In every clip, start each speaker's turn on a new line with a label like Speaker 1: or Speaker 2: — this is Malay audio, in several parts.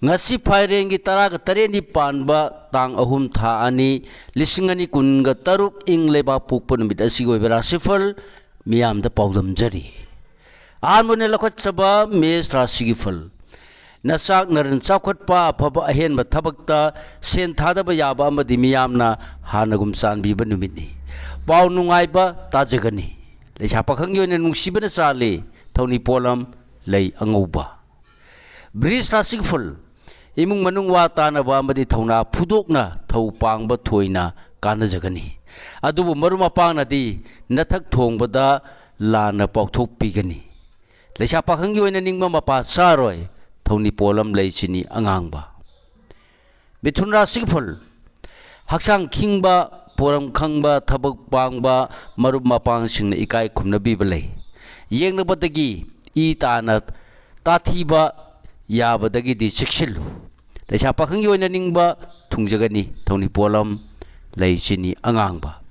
Speaker 1: ngasi phairengi taraga tareni panba tang ahum tha ani lisingani kunga taruk ing leba pukpon mit asigoi bera sifal miyam da paudam jari anmone lakhot saba mes rasigi fal nasak naran chakhot pa phaba ahen ba thabakta sen thada ba yaba amadi miyamna hanagum sanbi ba numitni pau nungai ba tajagani leisa pakhang yoina nungsibana sale thoni polam lei angouba bris rasig ful imung manung wa tanaba amadi thona phudokna thau pangba thoina kana jagani adubu maruma pangna di nathak thongbada lana pauthok pigani leisa pakhang yoina ningma mapa saroi thoni polam leichini angangba mithun rasig ful haksang khingba poram khangba thabak pangba marup mapang singna ikai khumna bibalai yengnabadagi i tana tathiba yabadagi di siksillu leisa pakhang yoina ningba thungjagani thoni polam leichini angangba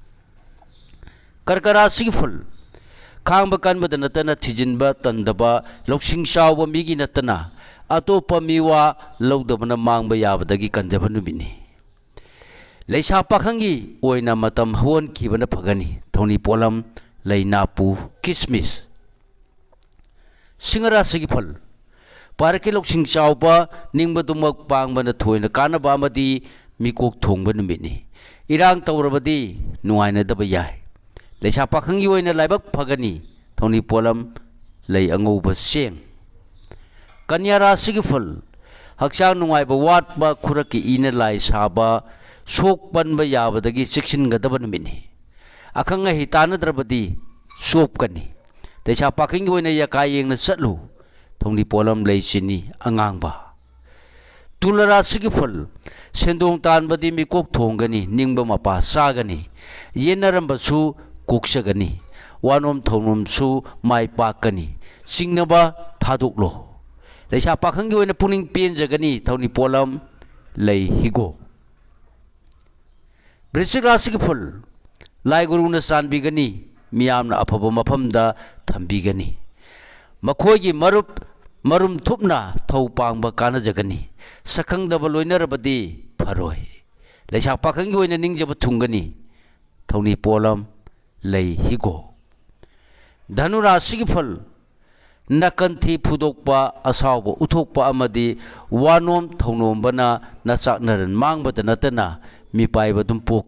Speaker 1: karkara sigful khangba kanbada natana thijinba tandaba loksing shawba migi natana atopa miwa lawdabana mangba yabadagi kanjaba numini leisa pakhangi oina matam hon kibana phagani thoni polam leinapu kismis singara sigifal parake loksing chawba ningbadumak pangbana thoina kanaba amadi mikok thongba numini irang tawrabadi nuaina daba yai leisa pakhangi oina laibak phagani thoni polam lei angouba seng kanyara sigifal haksang nungaiba watba khuraki ina lai saba sok panba yabadagi siksin gadaba numini akhanga hitanadrabadi sopkani leisa pakhingi oina yakai yengna chatlu thongni polam leichini angangba tulara sigifal sendong tanbadi mikok thonggani ningba mapa sagani yenarambasu koksagani wanom thonom su mai pakani singnaba thaduklo leisa pakhangi oina puning penjagani thongni polam lei higo brisik rasigifal lai guruna sanbigani miyamna afaba mafamda thambigani makhoigi marum thupna thau pangba kana jagani sakhangdaba loinarabadi pharoi leisa pakhangi oina ningjaba thungani thoni polam lei higo dhanura sigifal nakanthi phudokpa asawba uthokpa amadi wanom thaunombana nachak naran mangbada natana mi paiba dum pok